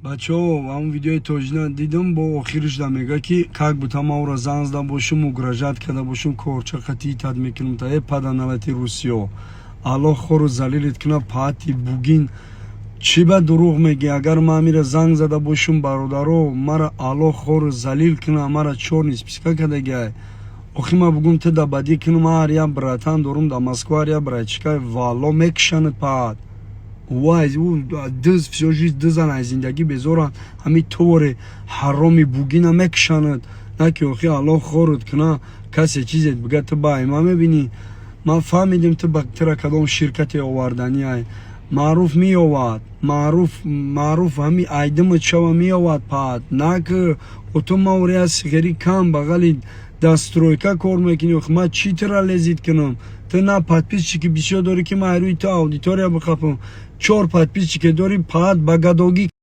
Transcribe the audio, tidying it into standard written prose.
Бачаҳо, ҳамн видеои тоҷина дидам, бо охириш да мега ки как будто ма ӯро зан зада бошум, угрожат карда бошум, корча қатъитат мекунам та пада налати Русиё. Аллоҳ хору залилит куна, паати бугин. Чӣ ба дурӯғ мегӣ? Агар ма амира занг зада бошум, бародаро, мара Аллоҳ хору залил куна, мара чорни списка кардагиай. Охи ма бугум ти да бадӣ кунам, ма ҳар як братан дорум да Москва, ҳар як братчика, валло мекушанад паат. Всю жизнь дызан аз зиндагӣ безоранд, ҳамин торе ҳароми бугина мекушанад. Наки охи Аллоҳ хорут куна, касе чизет бига ту ба айма мебинӣ. Ман фаҳмидим ту ба тира кадом ширкате оварданиай. Маъруф меёвад, маъруф ҳами айдамат шава меёвад паат. Нак оту маври аз хери кам бағали дастройка кор мекунӣ. Охи ман чӣ тира лезит кунам? Ту на подписчики бисёр дорӣ ки ман рӯи ту аудитория бихапам. 4 подписчики дорӣ, паат ба гадогӣ